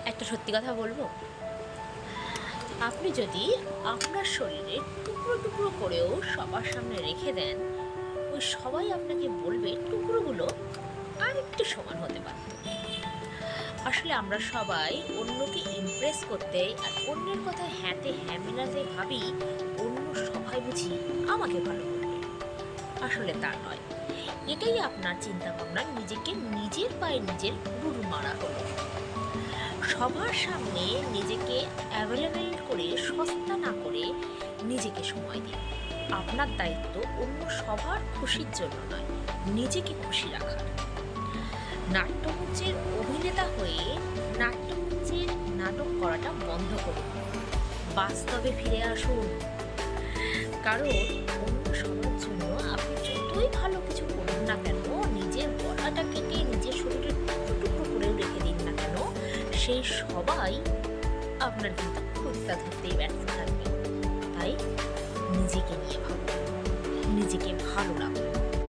একটা সত্যি কথা বলবো, আপনি যদি আপনার শরীরে টুকরো টুকরো করেও সবার সামনে রেখে দেন, ওই সবাই আপনাকে বলবে টুকরোগুলো আর একটু সমান হতে পারত। আসলে আমরা সবাই অন্যকে ইমপ্রেস করতে আর অন্যের কথা হ্যাঁতে হ্যাঁ মেলাতে ভাবি অন্য সবাই বুঝি আমাকে ভালো করবে। আসলে তা নয়। এটাই আপনার চিন্তা ভাবনা, নিজেকে নিজের পায়ে নিজের গুরু মারা হলো। সবার সামনে নিজেকে অ্যাভেলেবেল করে সস্তা না করে নিজেকে সময় দিন। আপনার দায়িত্ব অন্য সবার খুশির জন্য নয়, নিজেকে খুশি রাখার। নাট্যমঞ্চের অভিনেতা হয়ে নাট্যমঞ্চের নাটক করাটা বন্ধ করুন, বাস্তবে ফিরে আসুন। কারণ অন্য সবার জন্য আপনি যতই ভালো কিছু করুন না কেন, নিজের গলাটা কেটে নিজের শরীরের টুকরো টুকরো করেও রেখে দিন না কেন, সেই সবাই আপনার কিন্তু খুঁজতে ধরতেই ব্যর্থ থাকবে। তাই নিজেকে নিয়ে ভাবুন, নিজেকে ভালো রাখুন।